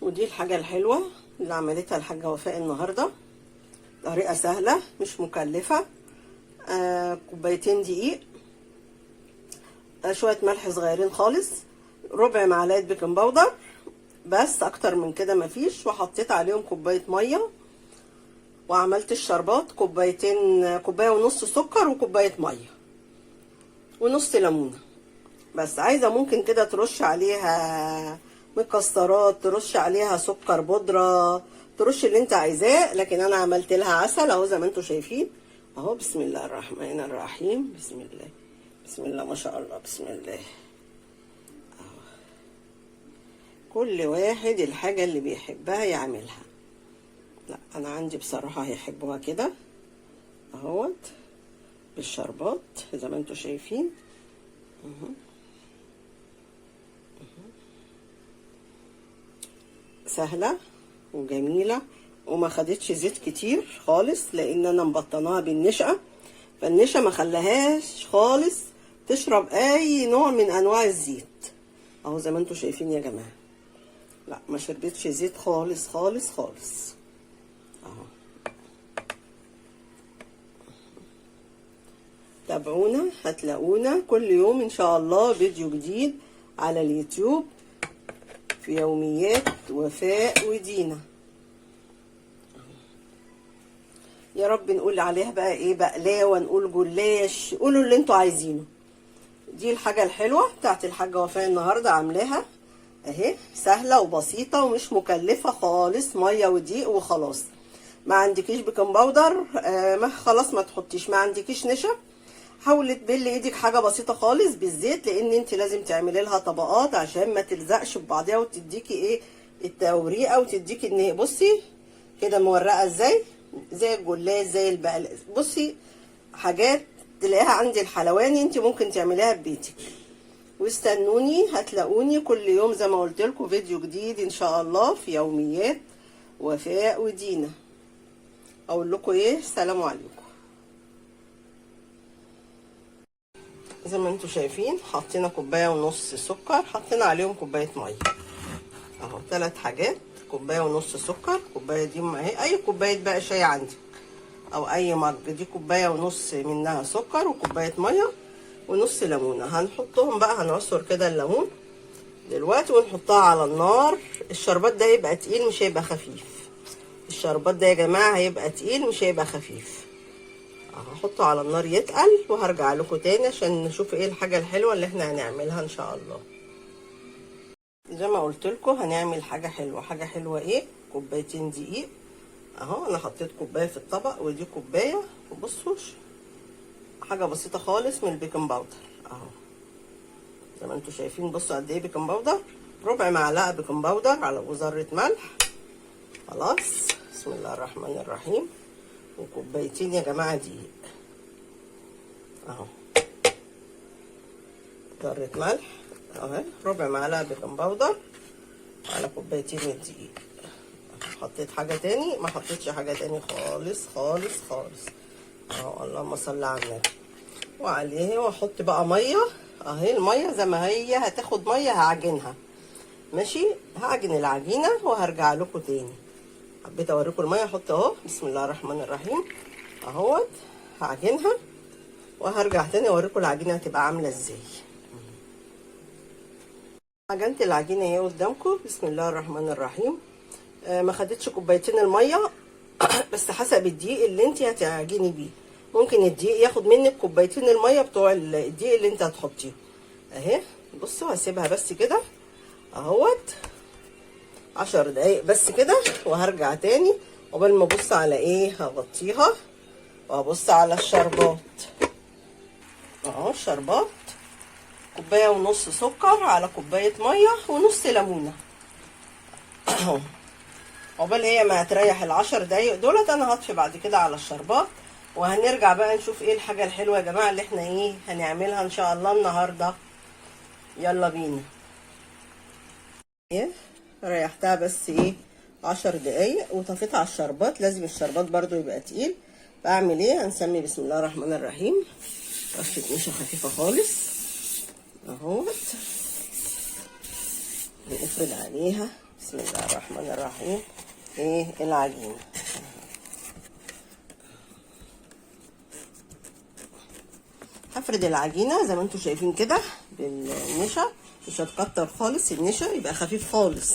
ودي الحاجة الحلوة اللي عملتها الحاجة وفاء النهاردة. طريقة سهلة مش مكلفة. كوبايتين دقيق، شوية ملح صغيرين خالص، ربع معلقة بيكنج باودر بس، اكتر من كده مفيش. وحطيت عليهم كوباية مية، وعملت الشربات كوباية ونص سكر وكوباية مية ونص ليمونة بس. عايزة ممكن كده ترش عليها مكسرات، ترش عليها سكر بودرة، ترش اللي انت عايزاه، لكن انا عملت لها عسل اهو زي ما انتم شايفين اهو. بسم الله الرحمن الرحيم، بسم الله بسم الله ما شاء الله، بسم الله اهو. كل واحد الحاجة اللي بيحبها يعملها. لا انا عندي بصراحة هيحبوها كده اهوت بالشربات زي ما انتم شايفين. سهلة وجميلة وما خدتش زيت كتير خالص، لان انا مبطناها بالنشا، فالنشا ما خلاهاش خالص تشرب اي نوع من انواع الزيت اهو زي ما انتم شايفين يا جماعة. لا ما شربتش زيت خالص خالص خالص اهو. تابعونا، هتلاقونا كل يوم ان شاء الله فيديو جديد على اليوتيوب في يوميات وفاء ودينا. يا رب نقول عليها بقى ايه، بقلاوه، نقول جلاش، قولوا اللي انتوا عايزينه. دي الحاجه الحلوه بتاعت الحاجه وفاء النهارده عاملاها اهي، سهله وبسيطه ومش مكلفه خالص. ميه ودقيق وخلاص. ما عندكيش بيكنج باودر ما خلاص ما تحطيش. ما عندكيش نشا، حاولي تبلي ايدك حاجه بسيطه خالص بالزيت، لان انت لازم تعملي لها طبقات عشان ما تلزقش ببعضها وتديكي ايه التوريقه، وتديكي ان هي بصي كده مورقه ازاي، زي الجلاش زي البقلاوه. بصي حاجات تلاقيها عند الحلواني انت ممكن تعمليها ببيتك. واستنوني هتلاقوني كل يوم زي ما قلت لكم فيديو جديد ان شاء الله في يوميات وفاء ودينا. اقول لكم ايه، سلام عليكم. زي ما انتم شايفين حطينا كوبايه ونص سكر، حطينا عليهم كوبايه ميه اهو. 3 حاجات، كوبايه ونص سكر، كوبايه دي اهي اي كوبايه بقى شاي عندك او اي مج، دي كوبايه ونص منها سكر وكوبايه ميه ونص ليمونه. هنحطهم بقى، هنعصر كده الليمون دلوقتي ونحطها على النار. الشربات ده يبقى تقيل مش هيبقى خفيف. الشربات ده يا جماعه هيبقى تقيل مش هيبقى خفيف. هحطه على النار يتقل وهرجع لكم تاني عشان نشوف ايه الحاجه الحلوه اللي احنا هنعملها ان شاء الله. زي ما قلت لكم هنعمل حاجه حلوه. حاجه حلوه ايه، كوبايتين دقيق اهو. انا حطيت كوبايه في الطبق ودي كوبايه، وبصوا حاجه بسيطه خالص من البيكنج باودر اهو زي ما انتم شايفين. بصوا قد ايه بيكنج باودر، ربع معلقه بيكنج باودر على وذره ملح خلاص. بسم الله الرحمن الرحيم. وكوبايتين يا جماعه دقيق اهو، ذره ملح اهي، ربع معلقه بيكنج باودر على كوبايتين الدقيق. حطيت حاجه تاني؟ ما حطيتش حاجه تاني خالص خالص خالص اهو. اللهم صل على النبي. وعليه واحط بقى ميه اهي. الميه زي ما هي هتاخد ميه هعجنها ماشي. هعجن العجينه وهرجع لكم تاني. حبيت اوريكم الميه، احط اهو. بسم الله الرحمن الرحيم اهوت. هعجنها وهرجع تاني اوريكم العجينه هتبقى عامله ازاي. عجنت العجينه اهي قدامكم. بسم الله الرحمن الرحيم. ما خدتش كوبايتين الميه بس حسب الدقيق اللي انت هتعجني بيه. ممكن الدقيق ياخد منك كوبايتين الميه بتوع الدقيق اللي انت هتحطيه اهي. بصوا هسيبها بس كده اهوت 10 دقايق بس كده، وهرجع تاني. قبل ما ابص على ايه هغطيها وهبص على الشربات اهو. الشربات كوبايه ونص سكر على كوبايه ميه ونص ليمونه اهو. عقبال هي ما هتريح ال10 دقايق دولت انا هطفي بعد كده على الشربات، وهنرجع بقى نشوف ايه الحاجه الحلوه يا جماعه اللي احنا ايه هنعملها ان شاء الله النهارده. يلا بينا. ايه ريحتها بس ايه 10 دقايق وطفيت على الشربات. لازم الشربات برضو يبقى تقيل. بعمل ايه، هنسمي بسم الله الرحمن الرحيم. رشه نشا خفيفه خالص اهوت، نفرد عليها بسم الله الرحمن الرحيم. ايه العجينه، هفرد العجينه زي ما انتم شايفين كده بالنشا، مش هتكتر خالص النشا، يبقى خفيف خالص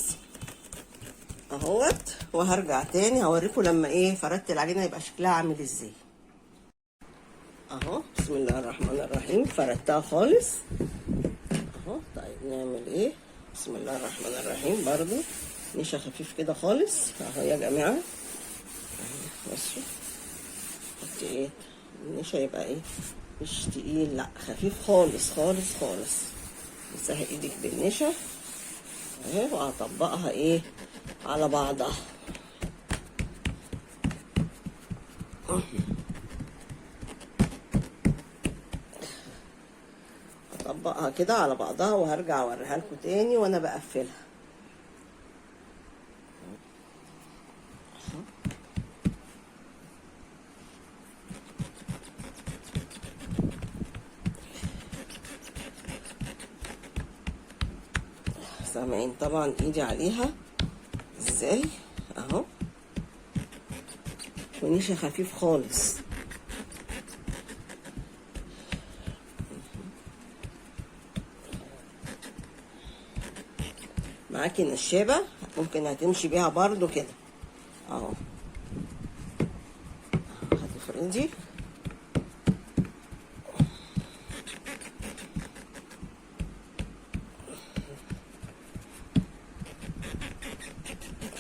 اهوت. وهرجع تاني هوريكم لما ايه فردت العجينه يبقى شكلها عامل ازاي. اهو بسم الله الرحمن الرحيم، فردتها خالص اهو. طيب نعمل ايه؟ بسم الله الرحمن الرحيم، برضو نشا خفيف كده خالص اهو يا جماعه اهو. بصوا حط ايه النشا يبقى ايه مش تقيل، لا خفيف خالص خالص خالص. مسحي ايدك بالنشا اهي، وهطبقها ايه على بعضها. هطبقها كده على بعضها وهرجع اوريها لكم تاني وانا بقفلها. سامعين طبعا ايدي عليها ازاي اهو، ونشا خفيف خالص. معاكي نشابه ممكن هتمشي بيها برضو كده اهو. هتفردي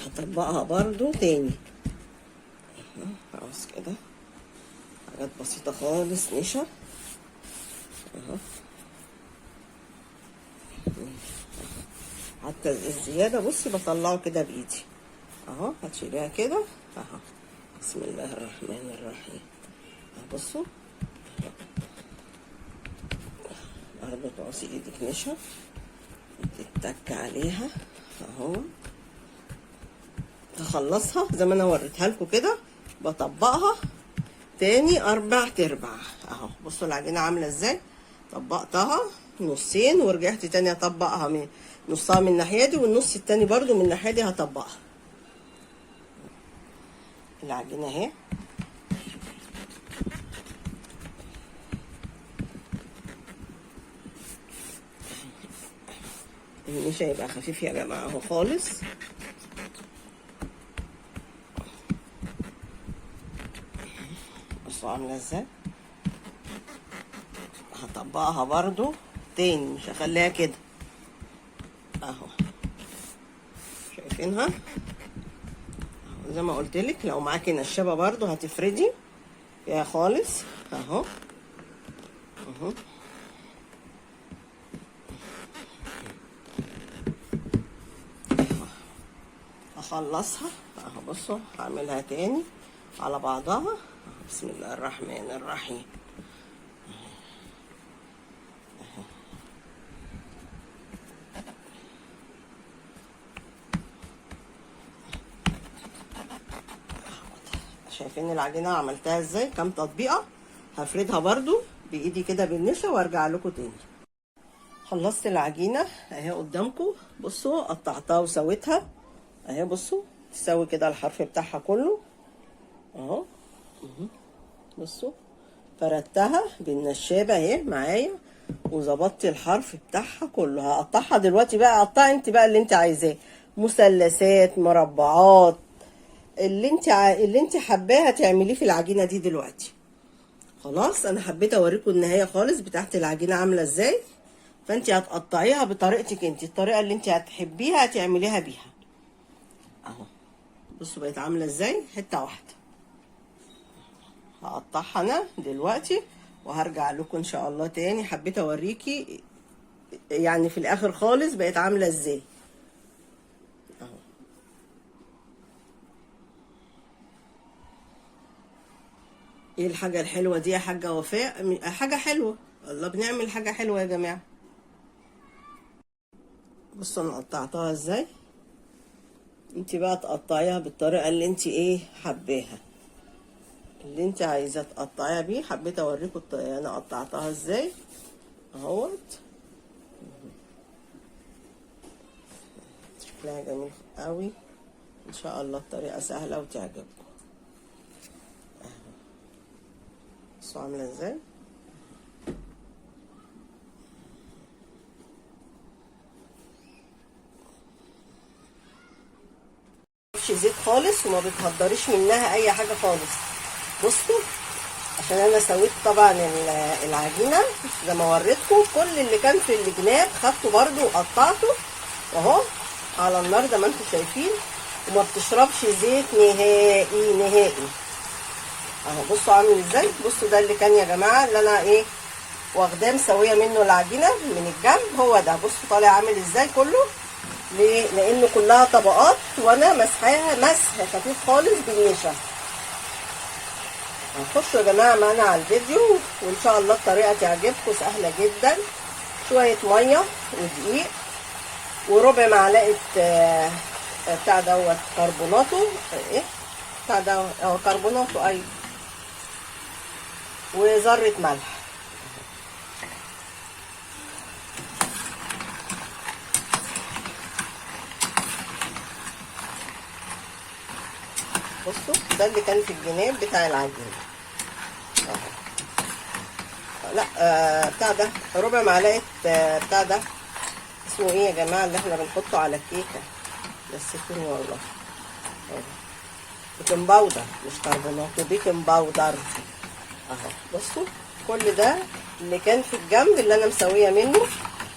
هطبقها برضو تاني خلاص كده. حاجات بسيطة خالص نشا اهو. حتى الزيادة بصي بطلعه كده بايدي اهو. هتشيليها كده اهو. بسم الله الرحمن الرحيم اهو. بصوا برضه تعصي ايدك نشا تتك عليها اهو. تخلصها زي ما انا وريتها لكم كده، بطبقها تاني 4/4 اهو. بصوا العجينه عامله ازاي، طبقتها نصين ورجعت تاني اطبقها من نصها من الناحيه دي والنص التاني برضو من الناحيه دي هطبقها. العجينه اهي النشا يبقى خفيف يا جماعه اهو خالص. بصوا عامله ازاي. هطبقها برضو تاني مش هخليها كده اهو. شايفينها اهو زي ما قلت لك. لو معاكي نشابه برضو هتفردي فيها خالص اهو اهو. اخلصها اهو. بصوا هعملها تاني على بعضها اهو. بسم الله الرحمن الرحيم. شايفين العجينه عملتها ازاي كام تطبيقه. هفردها برضو بايدي كده بالنشا وارجع لكم تاني. خلصت العجينه اهي قدامكم. بصوا قطعتها وسويتها اهي. بصوا تسوي كده الحرف بتاعها كله اهو. بصوا فردتها بالنشابه اهي معايا وظبطت الحرف بتاعها كله. هقطعها دلوقتي بقى. قطعي انت بقى اللي انت عايزاه، مثلثات مربعات اللي انت حباه هتعمليه في العجينه دي دلوقتي. خلاص انا حبيت اوريكم النهايه خالص بتاعت العجينه عامله ازاي. فانت هتقطعيها بطريقتك انت، الطريقه اللي انت هتحبيها هتعمليها بيها اهو. بصوا بقت عامله ازاي حته واحده. هقطعها انا دلوقتي وهرجع لكم ان شاء الله تاني. حبيت اوريكي يعني في الاخر خالص بقت عامله ازاي اهو. ايه الحاجه الحلوه دي يا حاجه وفاء؟ حاجه حلوه والله، بنعمل حاجه حلوه يا جماعه. بصوا انا قطعتها ازاي. انت بقى تقطعيها بالطريقه اللي انت ايه حباها، اللي انت عايزه تقطعيها بيه. حبيت اوريكم انا قطعتها ازاي اهوت. شكلها جميل قوي. ان شاء الله الطريقه سهله وتعجبكم. بصوا عامله ازاي. مفيش زيت خالص وما بتهدريش منها اي حاجه خالص. بصوا عشان انا سويت طبعا العجينه زي ما وريتكم، كل اللي كان في الجناب خدته برده وقطعته اهو على النار زي ما انتم شايفين، وما بتشربش زيت نهائي نهائي اهو. بصوا عامل ازاي. بصوا ده اللي كان يا جماعه اللي انا ايه واخداه مسويه منه العجينه من الجنب، هو ده. بصوا طالع عامل ازاي كله. ليه؟ لانه كلها طبقات وانا مسحاها مسح خفيف خالص بالنشا. هنخشوا يا جماعه معانا على الفيديو وان شاء الله الطريقه تعجبكم، سهله جدا. شويه ميه ودقيق وربع معلقه بتاع دوت كربوناتو، ايه بتاع ده اهو كربوناتو، ايوه، وذره ملح. بصوا ده اللي كان في الجناب بتاع العجينه اهو. لا بتاع ده ربع معلقه بتاع ده اسمه ايه يا جماعه اللي احنا بنحطه على الكيكه، نسيتوني والله. بيكنج باودر مش كربوناتو، بيكنج باودر اهو. بصوا كل ده اللي كان في الجنب اللي انا مسويه منه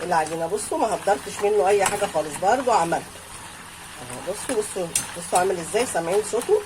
العجينه. بصوا ما هدرتش منه اي حاجه خالص، برضو عملته اهو. بصوا عامل ازاي، سامعين صوته؟